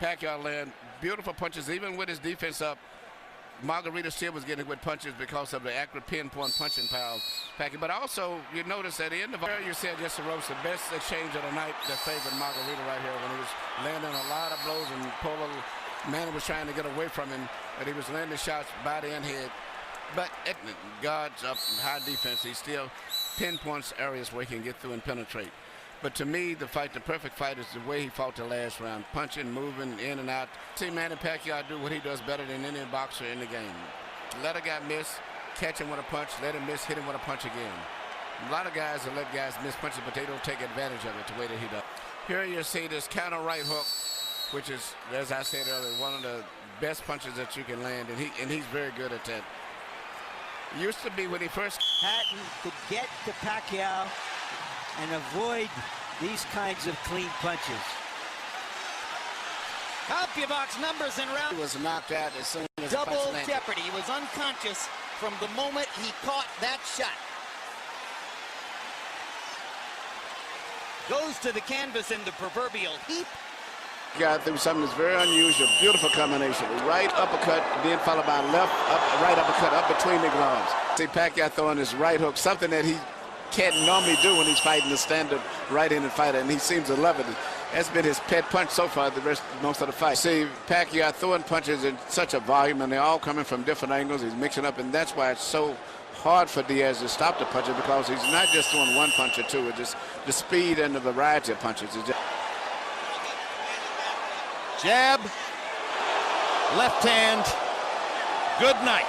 Pacquiao land beautiful punches, even with his defense up. Margarita still was getting good punches because of the accurate pinpoint punching power of Pacquiao. But also, you notice at the end of it, you said just the ropes, the best exchange of the night that favored Margarita right here when he was landing a lot of blows and Polo Manny was trying to get away from him, but he was landing shots body and head. But God's up high defense. He still pinpoints areas where he can get through and penetrate. But to me, the perfect fight is the way he fought the last round, punching, moving in and out. See Manny Pacquiao do what he does better than any boxer in the game. Let a guy miss, catch him with a punch, let him miss, hit him with a punch again. A lot of guys will let guys miss punches, but they don't take advantage of it the way that he does. Here you see this counter right hook, which is, as I said earlier, one of the best punches that you can land, and he's very good at that. Used to be when he first... Patton could get to Pacquiao and avoid these kinds of clean punches. Pacquiao's numbers in round. He was knocked out as soon as double jeopardy. He was unconscious from the moment he caught that shot. Goes to the canvas in the proverbial heap. Got through something that's very unusual. Beautiful combination. Right uppercut, then followed by right uppercut up between the gloves. See Pacquiao throwing his right hook, something that he can't normally do when he's fighting the standard right-handed fighter, and he seems to love it. That's been his pet punch so far most of the fight. See Pacquiao throwing punches in such a volume, and they're all coming from different angles. He's mixing up, and that's why it's so hard for Diaz to stop the punches, because he's not just throwing one punch or two. It's just the speed and the variety of punches. Jab, left hand, good night.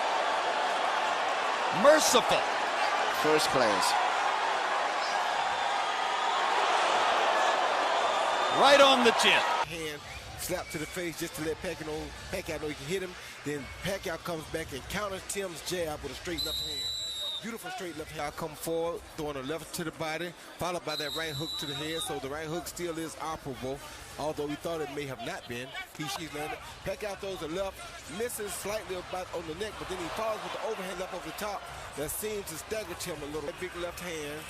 Merciful. First class. Right on the chin. Hand slap to the face just to let Pacquiao know he can hit him. Then Pacquiao comes back and counters Tim's jab with a straight left hand. Beautiful straight left hand. Come forward, throwing a left to the body, followed by that right hook to the head. So the right hook still is operable, although we thought it may have not been. He's landed. Pacquiao throws a left, misses slightly about on the neck, but then he follows with the overhand left over the top. That seems to stagger Tim a little. That big left hand.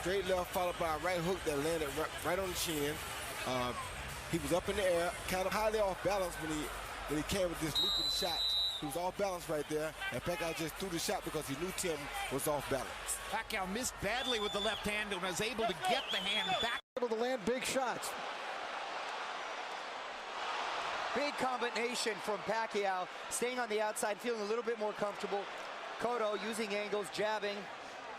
Straight left followed by a right hook that landed right on the chin. He was up in the air, kind of highly off balance when he came with this looping shot. He was off balance right there, and Pacquiao just threw the shot because he knew Tim was off balance. Pacquiao missed badly with the left hand and was able to get the hand back. Able to land big shots. Big combination from Pacquiao, staying on the outside, feeling a little bit more comfortable. Cotto using angles, jabbing.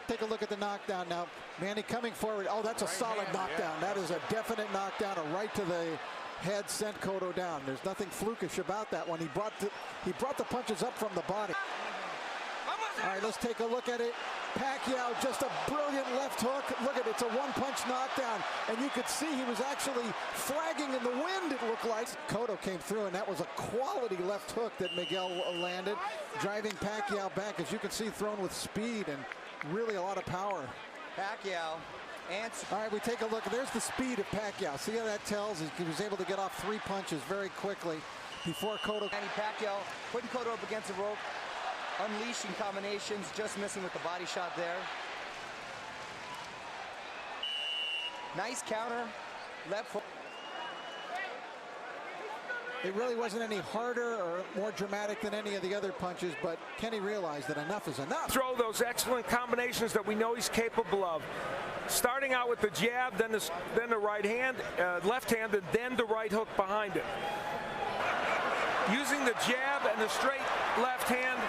Take a look at the knockdown now. Manny coming forward. Oh, that's a solid knockdown. Yeah. That is a definite knockdown. A right to the head sent Cotto down. There's nothing flukish about that one. He brought the punches up from the body. All right, let's take a look at it. Pacquiao, just a brilliant left hook. Look at it, it's a one-punch knockdown. And you could see he was actually flagging in the wind, it looked like. Cotto came through, and that was a quality left hook that Miguel landed, driving Pacquiao back, as you can see, thrown with speed and really a lot of power. Pacquiao. All right, we take a look. There's the speed of Pacquiao. See how that tells? He was able to get off 3 punches very quickly before Cotto. Manny Pacquiao putting Cotto up against the rope, unleashing combinations, just missing with the body shot there. Nice counter, left foot. It really wasn't any harder or more dramatic than any of the other punches, but Kenny realized that enough is enough. Throw those excellent combinations that we know he's capable of. Starting out with the jab, then the right hand, left hand, and then the right hook behind it. Using the jab and the straight left hand,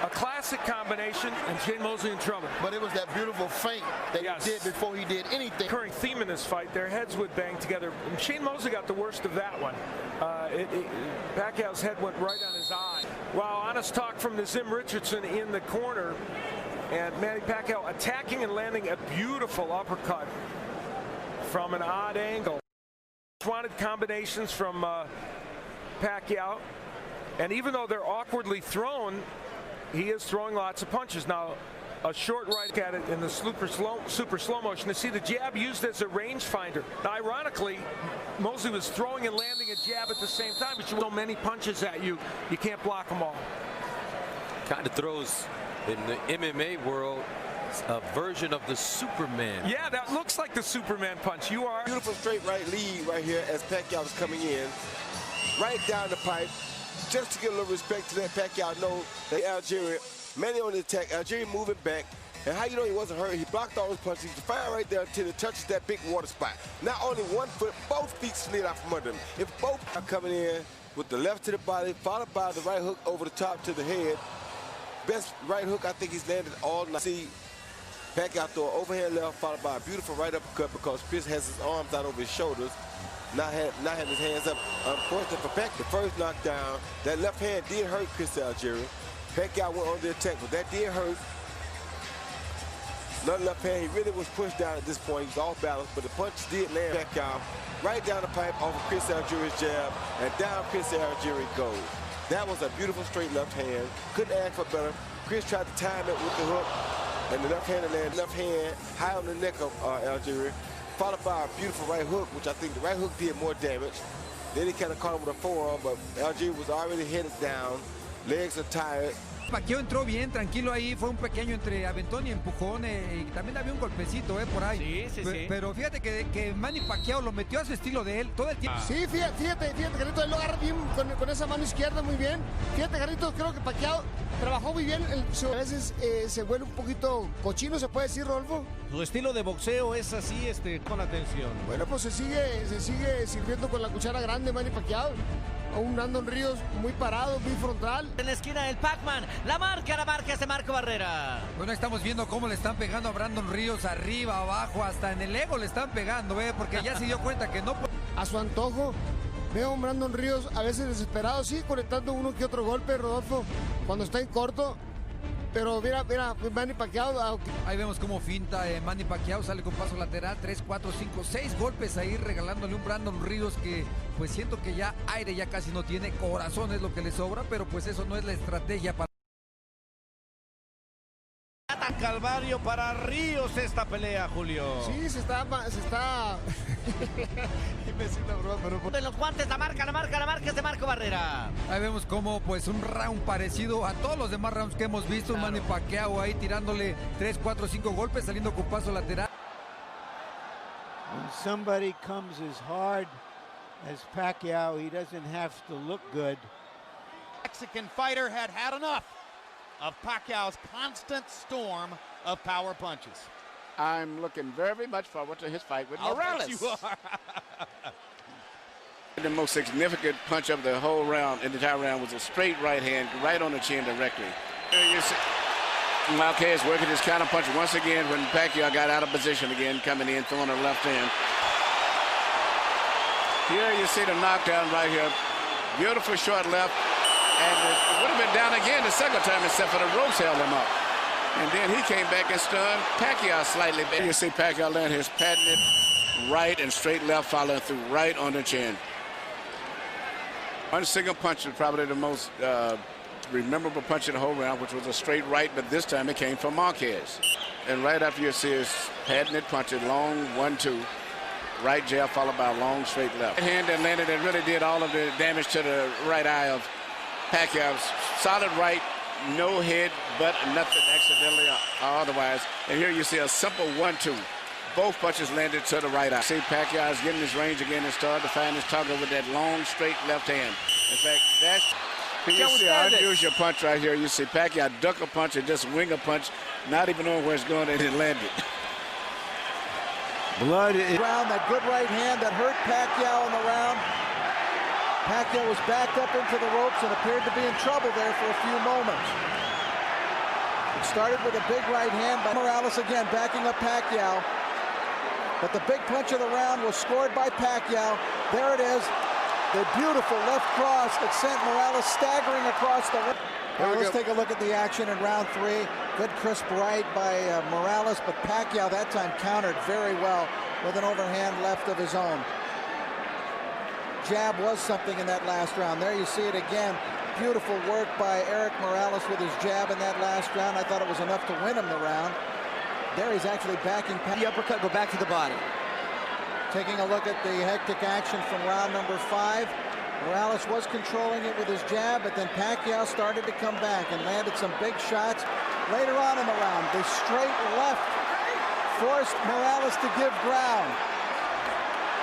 a classic combination, and Shane Mosley in trouble. But it was that beautiful feint that he did before he did anything. Recurring theme in this fight, their heads would bang together. And Shane Mosley got the worst of that one. Pacquiao's head went right on his eye. Wow, honest talk from the Zim Richardson in the corner. And Manny Pacquiao attacking and landing a beautiful uppercut from an odd angle. Wanted combinations from Pacquiao. And even though they're awkwardly thrown, he is throwing lots of punches. Now, a short right at it in the super slow motion to see the jab used as a rangefinder. Now, ironically, Mosley was throwing and landing a jab at the same time, but you so many punches at you, you can't block them all. Kind of throws in the MMA world a version of the Superman. Yeah, that looks like the Superman punch. You are. Beautiful straight right lead right here as Pacquiao was coming in. Right down the pipe. Just to give a little respect to let Pacquiao know that Algeria, Manny on the attack, Algeria moving back. And how you know he wasn't hurt? He blocked all his punches. He fired right there until it touches that big water spot. Not only one foot, both feet slid out from under him. If both are coming in with the left to the body, followed by the right hook over the top to the head. Best right hook I think he's landed all night. See Pacquiao throw an overhand left, followed by a beautiful right uppercut because Chris has his arms out over his shoulders. Not having his hands up. Unfortunately for Pacquiao, the first knockdown, that left hand did hurt Chris Algeria. Pacquiao went on the attack, but that did hurt. Another left hand, he really was pushed down at this point. He was off balance, but the punches did land Pacquiao right down the pipe off of Chris Algeria's jab, and down Chris Algeria goes. That was a beautiful straight left hand. Couldn't ask for better. Chris tried to time it with the hook, and the left hand landed left hand high on the neck of Algeria, followed by a beautiful right hook, which I think the right hook did more damage. Then he kind of caught him with a forearm, but Algeria was already headed down. Legs are tired. Pacquiao entró bien, tranquilo ahí, fue un pequeño entre aventón y empujón, y también había un golpecito por ahí. Sí. Pero fíjate que Manny Pacquiao lo metió a su estilo de él todo el tiempo. Sí, fíjate, Carlitos, él lo agarra bien con esa mano izquierda muy bien. Fíjate, Carlitos, creo que Pacquiao trabajó muy bien. A veces se vuelve un poquito cochino, se puede decir, Rodolfo. Su estilo de boxeo es así, con atención. Bueno, pues se sigue sirviendo con la cuchara grande Manny Pacquiao. A un Brandon Ríos muy parado, muy frontal. En la esquina el Pac-Man, la marca es Marco Barrera. Bueno, estamos viendo cómo le están pegando a Brandon Ríos arriba, abajo, hasta en el ego le están pegando, porque ya se dio cuenta que no puede. A su antojo, veo a un Brandon Ríos a veces desesperado, sí, conectando uno que otro golpe, Rodolfo, cuando está en corto. Pero mira, Manny Pacquiao. Ahí vemos cómo finta Manny Pacquiao, sale con paso lateral, 3, 4, 5, 6 golpes ahí, regalándole un Brandon Ríos que pues siento que ya aire ya casi no tiene, corazón es lo que le sobra, pero pues eso no es la estrategia para... Calvario para Ríos esta pelea, Julio. Sí, se está... De los guantes, la marca es de Marco Barrera. Ahí vemos como pues un round parecido a todos los demás rounds que hemos visto. Claro. Manny Pacquiao ahí tirándole 3, 4, 5 golpes, saliendo con paso lateral. When somebody comes as hard as Pacquiao, he doesn't have to look good. Mexican fighter had enough of Pacquiao's constant storm of power punches. I'm looking very much forward to his fight with Morales. You are. The most significant punch of the whole round, in the entire round, was a straight right hand, right on the chin directly. You see Marquez working his counter punch once again when Pacquiao got out of position again, coming in, throwing a left hand. Here you see the knockdown right here. Beautiful short left. And it would have been down again the second time, except for the ropes held him up. And then he came back and stunned Pacquiao slightly. You see Pacquiao land his patented right and straight left, following through right on the chin. One single punch was probably the most memorable punch in the whole round, which was a straight right, but this time it came from Marquez. And right after you see his patented punch, a long 1-2. Right jab followed by a long straight left. Hand that landed that really did all of the damage to the right eye of Pacquiao's. Solid right, no head, but nothing accidentally or otherwise. And here you see a simple 1-2. Both punches landed to the right eye. See Pacquiao is getting his range again and started to find his target with that long, straight left hand. In fact, that's... You see an unusual punch right here. You see Pacquiao duck a punch and just wing a punch, not even knowing where it's going, and it landed. Blood around that good right hand that hurt Pacquiao in the round. Pacquiao was backed up into the ropes and appeared to be in trouble there for a few moments. It started with a big right hand by Morales again, backing up Pacquiao. But the big punch of the round was scored by Pacquiao. There it is, the beautiful left cross that sent Morales staggering across the ring. Well, let's take a look at the action in round 3. Good crisp right by Morales, but Pacquiao that time countered very well with an overhand left of his own. Jab was something in that last round. There you see it again. Beautiful work by Eric Morales with his jab in that last round. I thought it was enough to win him the round. There he's actually backing. The uppercut, go back to the body. Taking a look at the hectic action from round number 5. Morales was controlling it with his jab, but then Pacquiao started to come back and landed some big shots. Later on in the round, the straight left forced Morales to give ground.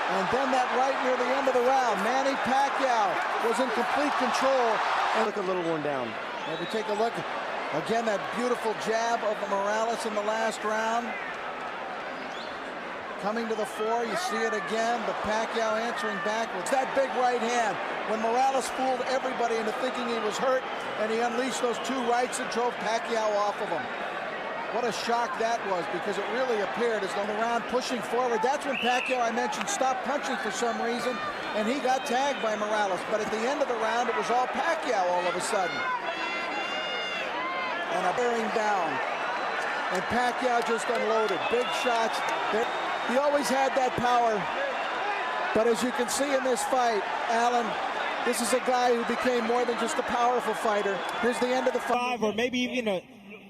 And then that right near the end of the round, Manny Pacquiao was in complete control. And look a little one down. Maybe take a look. Again, that beautiful jab of Morales in the last round. Coming to the fore, you see it again, but Pacquiao answering backwards. That big right hand, when Morales fooled everybody into thinking he was hurt, and he unleashed those 2 rights that drove Pacquiao off of him. What a shock that was, because it really appeared as though the round pushing forward. That's when Pacquiao, I mentioned, stopped punching for some reason, and he got tagged by Morales. But at the end of the round, it was all Pacquiao all of a sudden. And a bearing down. And Pacquiao just unloaded. Big shots. He always had that power. But as you can see in this fight, Alan, this is a guy who became more than just a powerful fighter. Here's the end of the fight. Or maybe even a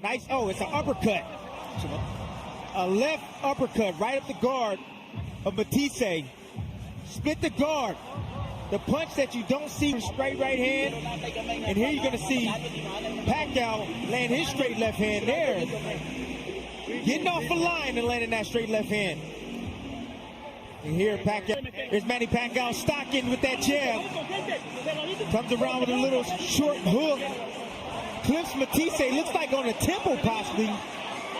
nice, it's an uppercut. A left uppercut right up the guard of Matisse. Split the guard. The punch that you don't see from straight right hand. And here you're going to see Pacquiao land his straight left hand there. Getting off the line and landing that straight left hand. And here Pacquiao, here's Manny Pacquiao stocking with that jab. Comes around with a little short hook. Clips Matisse, looks like on the temple possibly.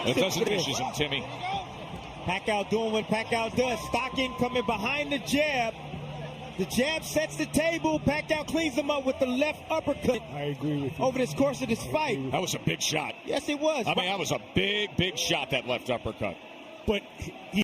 It doesn't dishes him, Timmy. Pacquiao doing what Pacquiao does. Stocking coming behind the jab. The jab sets the table. Pacquiao cleans him up with the left uppercut. I agree with you. Over this course of this fight. That was a big shot. Yes, it was. I mean, that was a big shot, that left uppercut. But he